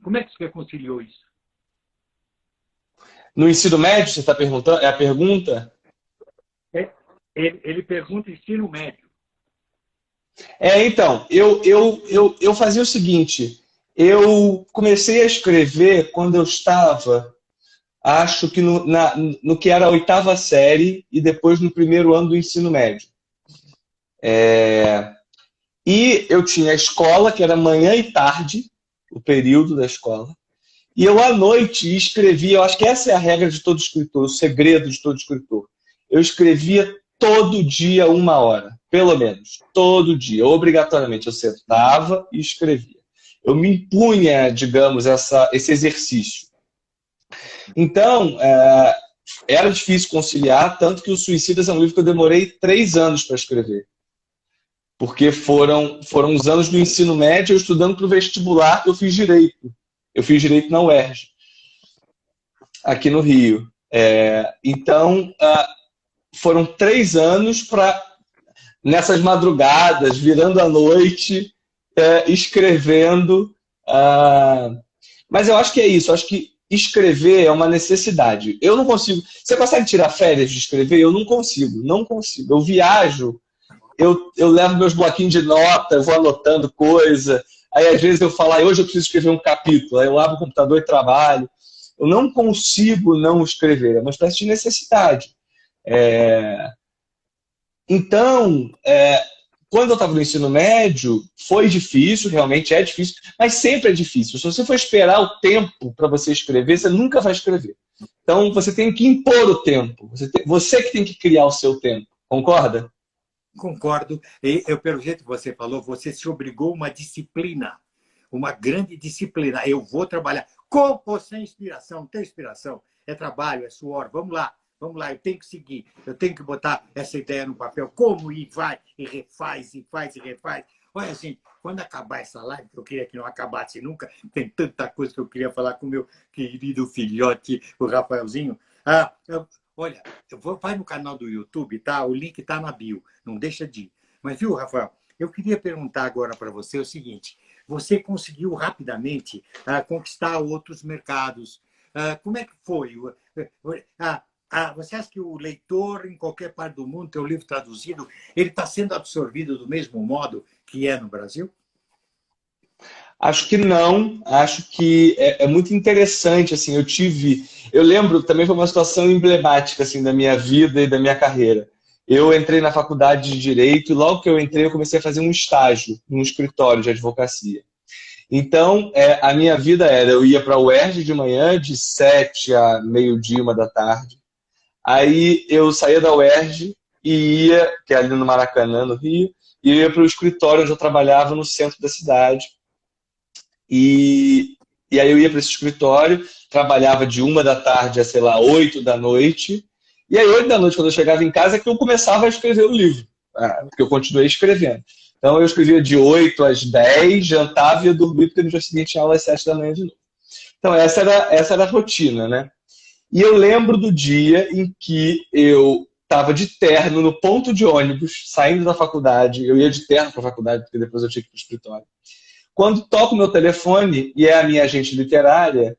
Como é que você conciliou isso?
No ensino médio, você está perguntando? É a pergunta?
Ele pergunta ensino médio.
Então, eu fazia o seguinte, eu comecei a escrever quando eu estava, acho que no que era a 8ª série e depois no primeiro ano do ensino médio. E eu tinha a escola, que era manhã e tarde, o período da escola, e eu à noite escrevia, eu acho que essa é a regra de todo escritor, o segredo de todo escritor. Eu escrevia todo dia 1 hora, pelo menos, todo dia, obrigatoriamente. Eu sentava e escrevia. Eu me impunha, digamos, esse exercício. Então, era difícil conciliar, tanto que o Suicidas é um livro que eu demorei 3 anos para escrever. Porque foram os anos do ensino médio, eu estudando para o vestibular, eu fiz Direito. Eu fiz Direito na UERJ, aqui no Rio. Então, foram 3 anos nessas madrugadas, virando a noite, escrevendo. Mas eu acho que é isso, eu acho que escrever é uma necessidade. Eu não consigo... Você consegue tirar férias de escrever? Eu não consigo. Eu viajo, eu levo meus bloquinhos de nota, eu vou anotando coisa, aí às vezes eu falo, hoje eu preciso escrever um capítulo, aí eu abro o computador e trabalho. Eu não consigo não escrever, é uma espécie de necessidade. Então, quando eu estava no ensino médio, foi difícil, realmente é difícil, mas sempre é difícil. Se você for esperar o tempo para você escrever, você nunca vai escrever. Então, você tem que impor o tempo. Você que tem que criar o seu tempo. Concorda?
Concordo. Pelo jeito que você falou, você se obrigou a uma disciplina, uma grande disciplina. Eu vou trabalhar com ou sem inspiração. Não tem inspiração. É trabalho, é suor. Vamos lá, eu tenho que seguir. Eu tenho que botar essa ideia no papel. Como e vai, e refaz, e faz, e refaz. Olha, gente, quando acabar essa live, que eu queria que não acabasse nunca, tem tanta coisa que eu queria falar com o meu querido filhote, o Rafaelzinho. Olha, vai no canal do YouTube, tá? O link está na bio, não deixa de ir. Mas, viu, Rafael, eu queria perguntar agora para você o seguinte: você conseguiu rapidamente conquistar outros mercados. Como é que foi? Você acha que o leitor, em qualquer parte do mundo, tem o livro traduzido, ele está sendo absorvido do mesmo modo que é no Brasil?
Acho que não. Acho que é muito interessante. Assim, eu lembro também foi uma situação emblemática assim da minha vida e da minha carreira. Eu entrei na faculdade de Direito e logo que eu entrei eu comecei a fazer um estágio num escritório de advocacia. Então, a minha vida era, eu ia para a UERJ de manhã, de 7 a meio-dia, 1 da tarde. Aí eu saía da UERJ e ia, que é ali no Maracanã, no Rio, e ia para o escritório onde eu trabalhava no centro da cidade. E, e aí eu ia para esse escritório, trabalhava de 1 da tarde a, sei lá, 8 da noite. E aí, 8 da noite, quando eu chegava em casa, é que eu começava a escrever o livro, porque eu continuei escrevendo. Então, eu escrevia de 8 às 10, jantava e ia dormir, porque no dia seguinte tinha aula às 7 da manhã de novo. Então, essa era a rotina, né? E eu lembro do dia em que eu estava de terno no ponto de ônibus, saindo da faculdade. Eu ia de terno para a faculdade, porque depois eu tinha que ir para o escritório. Quando toco meu telefone, e é a minha agente literária,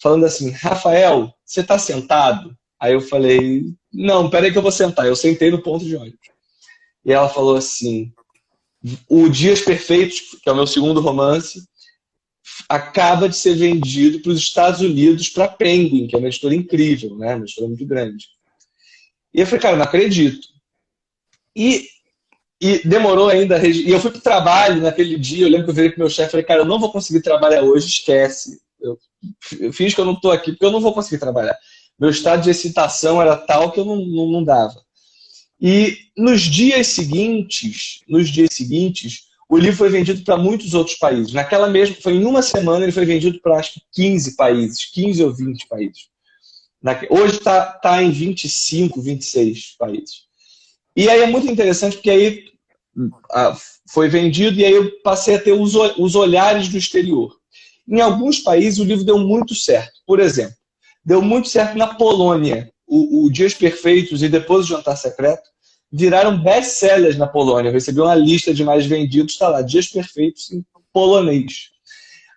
falando assim: Rafael, você está sentado? Aí eu falei: não, peraí que eu vou sentar. Eu sentei no ponto de ônibus. E ela falou assim: o Dias Perfeitos, que é o meu segundo romance, acaba de ser vendido para os Estados Unidos, para a Penguin, que é uma editora incrível, né? Uma editora muito grande. E eu falei: cara, não acredito. E demorou ainda. E eu fui para o trabalho naquele dia. Eu lembro que eu virei para o meu chefe e falei: cara, eu não vou conseguir trabalhar hoje, esquece. Eu fiz que eu não estou aqui porque eu não vou conseguir trabalhar. Meu estado de excitação era tal que eu não dava. E nos dias seguintes, o livro foi vendido para muitos outros países. Naquela mesma, foi em uma semana, ele foi vendido para acho que 15 países, 15 ou 20 países. Hoje está em 25, 26 países. E aí é muito interessante porque aí foi vendido e aí eu passei a ter os olhares do exterior. Em alguns países o livro deu muito certo. Por exemplo, deu muito certo na Polônia. O Dias Perfeitos e depois o Jantar Secreto viraram best-sellers na Polônia. Eu recebi uma lista de mais vendidos, está lá, Dias Perfeitos em polonês.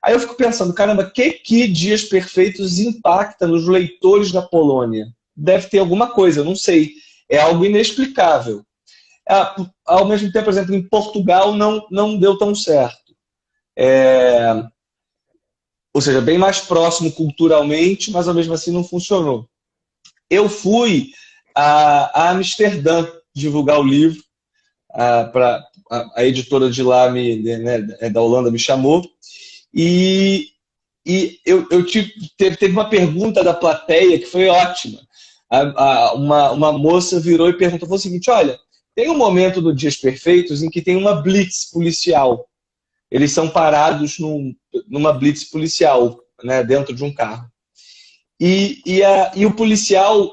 Aí eu fico pensando, caramba, que Dias Perfeitos impacta nos leitores da Polônia? Deve ter alguma coisa, eu não sei. É algo inexplicável. Ao mesmo tempo, por exemplo, em Portugal não deu tão certo. Ou seja, bem mais próximo culturalmente, mas ao mesmo assim não funcionou. Eu fui a Amsterdã divulgar o livro, a editora de lá, da Holanda, me chamou, e teve uma pergunta da plateia que foi ótima. Uma moça virou e perguntou o seguinte: olha, tem um momento do Dias Perfeitos em que tem uma blitz policial. Eles são parados numa blitz policial, né, dentro de um carro. E o policial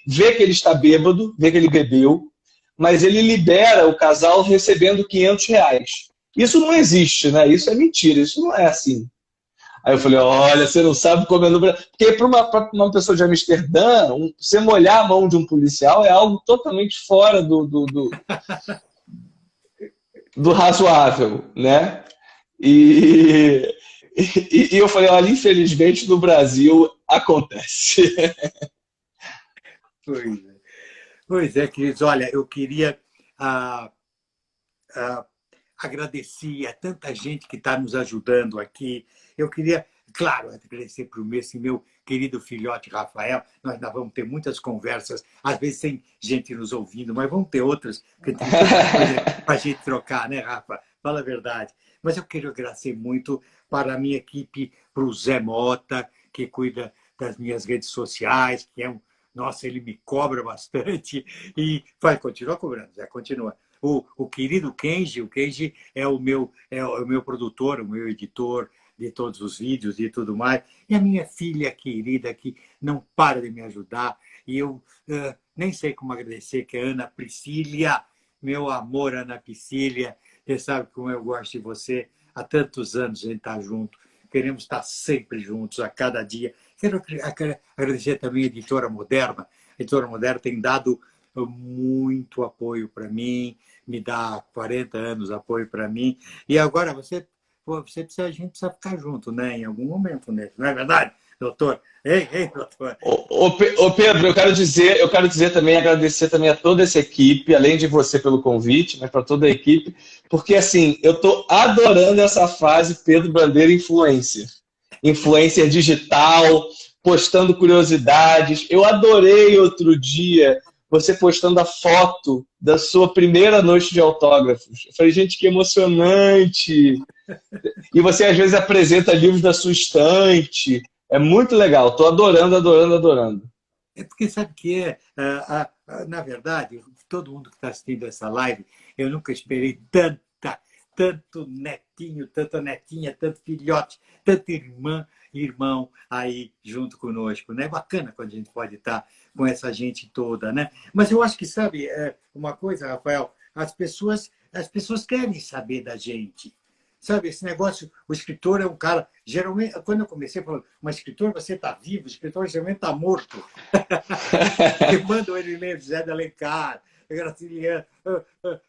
vê que ele está bêbado, vê que ele bebeu, mas ele libera o casal recebendo R$ 500. Isso não existe, né? Isso é mentira, isso não é assim. Aí eu falei: olha, você não sabe como é no Brasil. Porque para uma pessoa de Amsterdã, você molhar a mão de um policial é algo totalmente fora do razoável, né? E eu falei: olha, infelizmente no Brasil acontece.
Pois é, queridos. Olha, eu queria agradecer a tanta gente que está nos ajudando aqui. Eu queria, claro, agradecer para o meu querido filhote Rafael. Nós ainda vamos ter muitas conversas, às vezes sem gente nos ouvindo, mas vamos ter outras, porque tem tanta coisa para a gente trocar, né, Rafa? Fala a verdade. Mas eu quero agradecer muito para a minha equipe, para o Zé Mota, que cuida das minhas redes sociais, que é um... Nossa, ele me cobra bastante e vai continuar cobrando, Zé, continua. O querido Kenji, o Kenji é o meu produtor, o meu editor de todos os vídeos e tudo mais. E a minha filha querida, que não para de me ajudar. E eu nem sei como agradecer, que é a Ana Priscília, meu amor, Ana Priscília. Você sabe como eu gosto de você. Há tantos anos a gente está junto. Queremos estar sempre juntos, a cada dia. Quero agradecer também a Editora Moderna. A Editora Moderna tem dado muito apoio para mim, me dá há 40 anos apoio para mim. E agora a gente precisa ficar junto, né? Em algum momento, né? Não é verdade, doutor? Ei, doutor.
Ô Pedro, eu quero dizer também, agradecer também a toda essa equipe, além de você pelo convite, mas para toda a equipe, porque assim, eu estou adorando essa fase Pedro Bandeira influencer. Influencer digital, postando curiosidades. Eu adorei outro dia você postando a foto da sua primeira noite de autógrafos. Eu falei, gente, que emocionante! E você, às vezes, apresenta livros da sua estante. É muito legal. Estou adorando, adorando, adorando.
É porque sabe que na verdade, todo mundo que está assistindo essa live, eu nunca esperei tanto netinho, tanta netinha, tanto filhote, tanta irmão aí junto conosco, né? É bacana quando a gente pode estar com essa gente toda, né? Mas eu acho que, sabe, uma coisa, Rafael, as pessoas querem saber da gente. Sabe, esse negócio, o escritor é um cara... Geralmente, quando eu comecei falando, mas escritor, você está vivo, o escritor geralmente está morto. E mandam ele ler José de Alencar, Graciliano,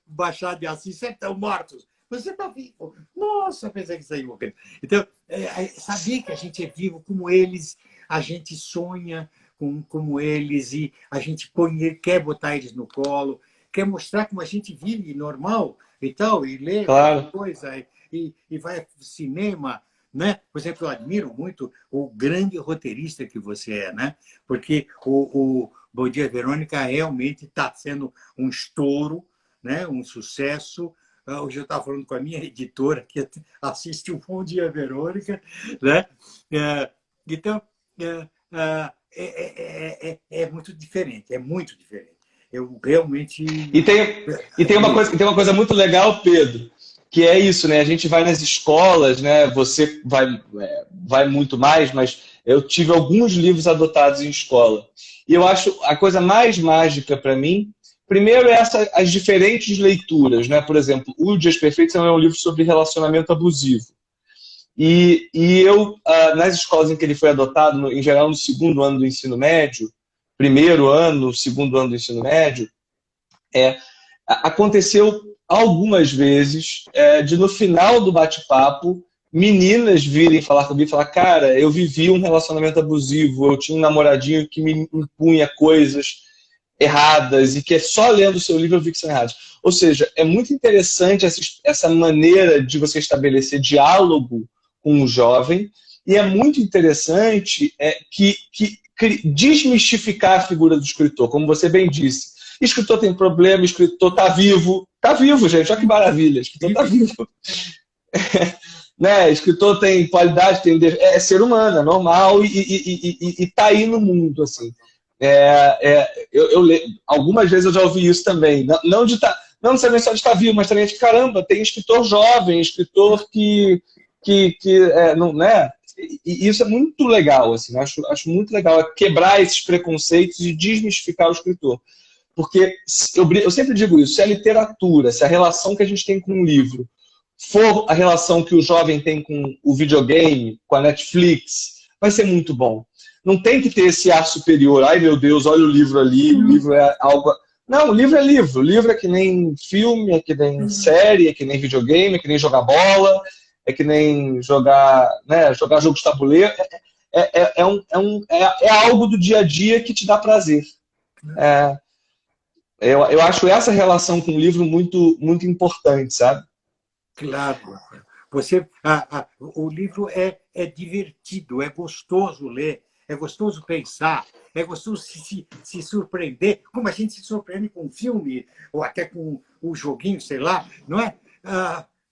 Machado de Assis, sempre estão mortos. Você está vivo. Nossa, pensei que saiu morrendo. Então, saber que a gente é vivo como eles, a gente sonha como eles e a gente quer botar eles no colo, quer mostrar como a gente vive normal e tal, e lê
Claro.
coisa, e vai ao cinema, né? Por exemplo, eu admiro muito o grande roteirista que você é, né? Porque o Bom Dia, Verônica realmente está sendo um estouro, né? Um sucesso. Hoje eu estava falando com a minha editora, que assiste o Bom Dia, Verônica, né? Então, é muito diferente, é muito diferente. Eu realmente...
E tem uma coisa muito legal, Pedro, que é isso, né? A gente vai nas escolas, né? Você vai muito mais, mas eu tive alguns livros adotados em escola. E eu acho a coisa mais mágica para mim, primeiro é as diferentes leituras, né? Por exemplo, O Dias Perfeitos é um livro sobre relacionamento abusivo. E eu, nas escolas em que ele foi adotado, em geral no segundo ano do ensino médio, primeiro ano, segundo ano do ensino médio, aconteceu algumas vezes de no final do bate-papo meninas virem falar comigo e falar, cara, eu vivi um relacionamento abusivo, eu tinha um namoradinho que me impunha coisas erradas e que é só lendo o seu livro eu vi que são erradas. Ou seja, é muito interessante essa maneira de você estabelecer diálogo com o jovem e é muito interessante que desmistificar a figura do escritor, como você bem disse. Escritor tem problema, escritor está vivo. Está vivo, gente, olha que maravilha. Escritor está vivo. Né? Escritor tem qualidade, é ser humano, é normal e está aí no mundo. Assim. Algumas vezes eu já ouvi isso também. Não necessariamente só de estar vivo, mas também de caramba, tem escritor jovem, escritor que não, né? E isso é muito legal, assim, acho muito legal quebrar esses preconceitos e desmistificar o escritor. Porque eu sempre digo isso, se a literatura, se a relação que a gente tem com o livro for a relação que o jovem tem com o videogame, com a Netflix, vai ser muito bom. Não tem que ter esse ar superior, ai meu Deus, olha o livro ali, o livro é algo... Não, o livro é livro. O livro é que nem filme, é que nem série, é que nem videogame, é que nem jogar bola, é que nem jogar jogo de tabuleiro. É algo do dia a dia que te dá prazer. Eu acho essa relação com o livro muito, muito importante, sabe?
Claro. O livro é divertido, é gostoso ler. é gostoso pensar, é gostoso se surpreender, como a gente se surpreende com um filme, ou até com um joguinho, sei lá, não é?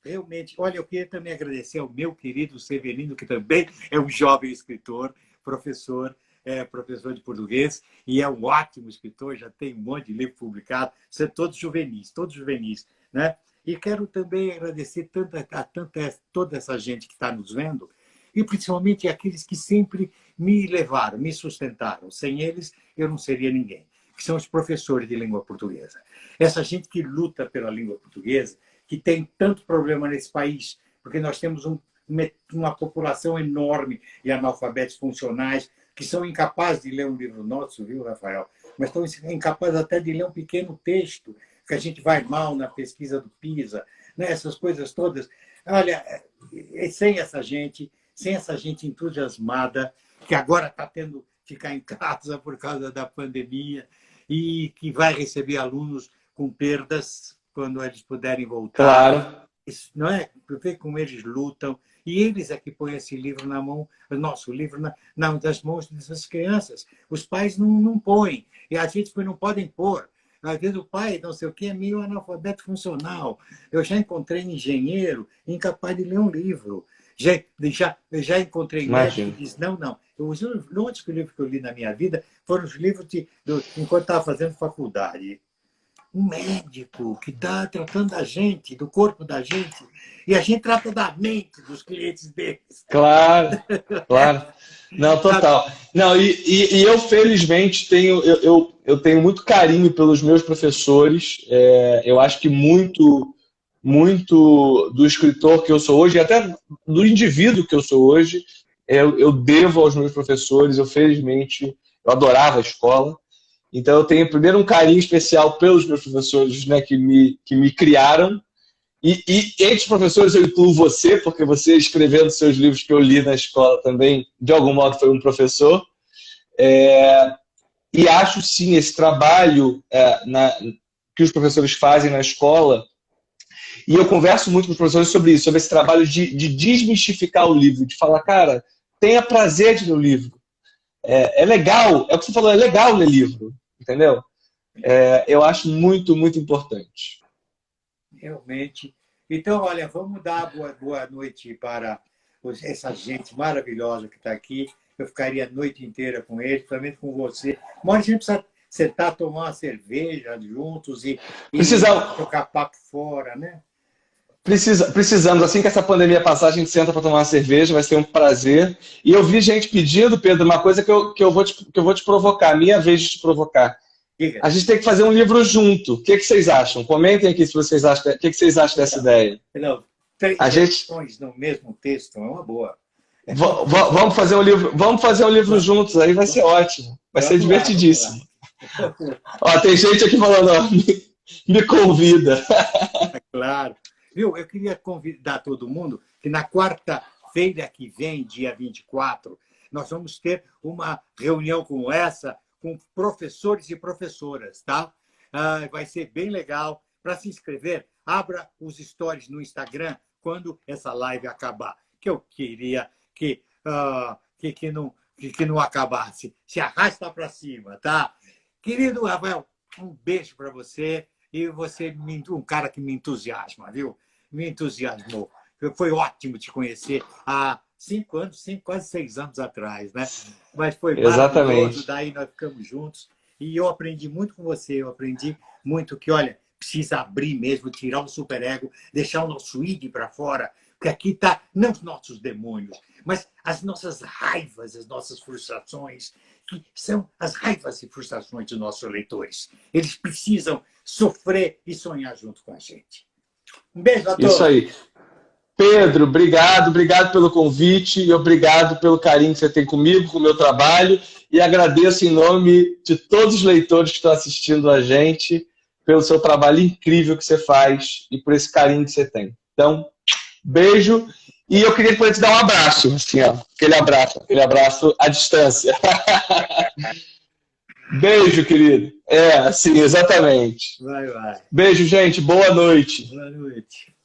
Realmente, olha, eu queria também agradecer ao meu querido Severino, que também é um jovem escritor, professor de português, e é um ótimo escritor, já tem um monte de livro publicado, são todos juvenis, né? E quero também agradecer toda essa gente que está nos vendo, e principalmente aqueles que sempre me levaram, me sustentaram. Sem eles, eu não seria ninguém, que são os professores de língua portuguesa. Essa gente que luta pela língua portuguesa, que tem tanto problema nesse país, porque nós temos uma população enorme de analfabetos funcionais que são incapazes de ler um livro nosso, viu, Rafael? Mas estão incapazes até de ler um pequeno texto, que a gente vai mal na pesquisa do PISA, né? Essas coisas todas. Olha, sem essa gente entusiasmada, que agora está tendo que ficar em casa por causa da pandemia e que vai receber alunos com perdas quando eles puderem voltar.
Claro.
Não é? Ver como eles lutam. E eles é que põem esse livro na mão, o nosso livro nas mãos dessas crianças. Os pais não põem. E a gente não podem pôr. Às vezes o pai, não sei o que, é meio analfabeto funcional. Eu já encontrei engenheiro incapaz de ler um livro. Já encontrei médico que diz, não. Os únicos livros que eu li na minha vida foram os livros enquanto estava fazendo faculdade. Um médico que está tratando da gente, do corpo da gente, e a gente trata da mente dos clientes deles.
Claro. Não, total. Não, e eu, felizmente, eu tenho muito carinho pelos meus professores. Eu acho que muito do escritor que eu sou hoje, e até do indivíduo que eu sou hoje, eu devo aos meus professores. Eu, felizmente, eu adorava a escola. Então, eu tenho, primeiro, um carinho especial pelos meus professores, né, que me criaram. E entre os professores eu incluo você, porque você, escrevendo seus livros que eu li na escola também, de algum modo, foi um professor. E acho, sim, esse trabalho que os professores fazem na escola. E eu converso muito com os professores sobre isso, sobre esse trabalho de desmistificar o livro, de falar, cara, tenha prazer de ler o livro. É legal, é o que você falou, é legal ler livro, entendeu? Eu acho muito, muito importante.
Realmente. Então, olha, vamos dar boa noite para essa gente maravilhosa que está aqui. Eu ficaria a noite inteira com eles, também com você. Uma hora a gente precisa sentar, tomar uma cerveja juntos e trocar papo fora, né?
Precisamos, assim que essa pandemia passar, a gente senta para tomar uma cerveja, vai ser um prazer. E eu vi gente pedindo, Pedro, uma coisa que eu vou te provocar, minha vez de te provocar.
Diga.
A gente tem que fazer um livro junto. O que vocês acham? Comentem aqui se vocês acham. O que vocês acham dessa ideia?
Não, 3 versões no mesmo texto é uma boa.
Vamos fazer um livro juntos, aí vai ser ótimo. Vai ser divertidíssimo. Ó, tem gente aqui falando, ó, me convida.
Claro. Viu? Eu queria convidar todo mundo que na quarta-feira que vem, dia 24, nós vamos ter uma reunião como essa com professores e professoras, tá? Vai ser bem legal. Para se inscrever, abra os stories no Instagram quando essa live acabar. Que eu queria que não acabasse. Se arrasta para cima, tá? Querido Rafael, um beijo para você. E você é um cara que me entusiasma, viu? Me entusiasmou. Foi ótimo te conhecer há 5 anos, quase 6 anos atrás, né? Mas foi maravilhoso. Daí nós ficamos juntos e eu aprendi muito com você. Eu aprendi muito que, olha, precisa abrir mesmo, tirar o superego, deixar o nosso id para fora, porque aqui está não os nossos demônios, mas as nossas raivas, as nossas frustrações, que são as raivas e frustrações dos nossos leitores. Eles precisam sofrer e sonhar junto com a gente. Um beijo a todos.
Isso aí. Pedro, obrigado pelo convite e obrigado pelo carinho que você tem comigo, com o meu trabalho, e agradeço em nome de todos os leitores que estão assistindo a gente pelo seu trabalho incrível que você faz e por esse carinho que você tem. Então, beijo, e eu queria poder te dar um abraço, assim, ó, aquele abraço à distância. Beijo, querido. Sim, exatamente.
Vai.
Beijo, gente. Boa noite.
Boa noite.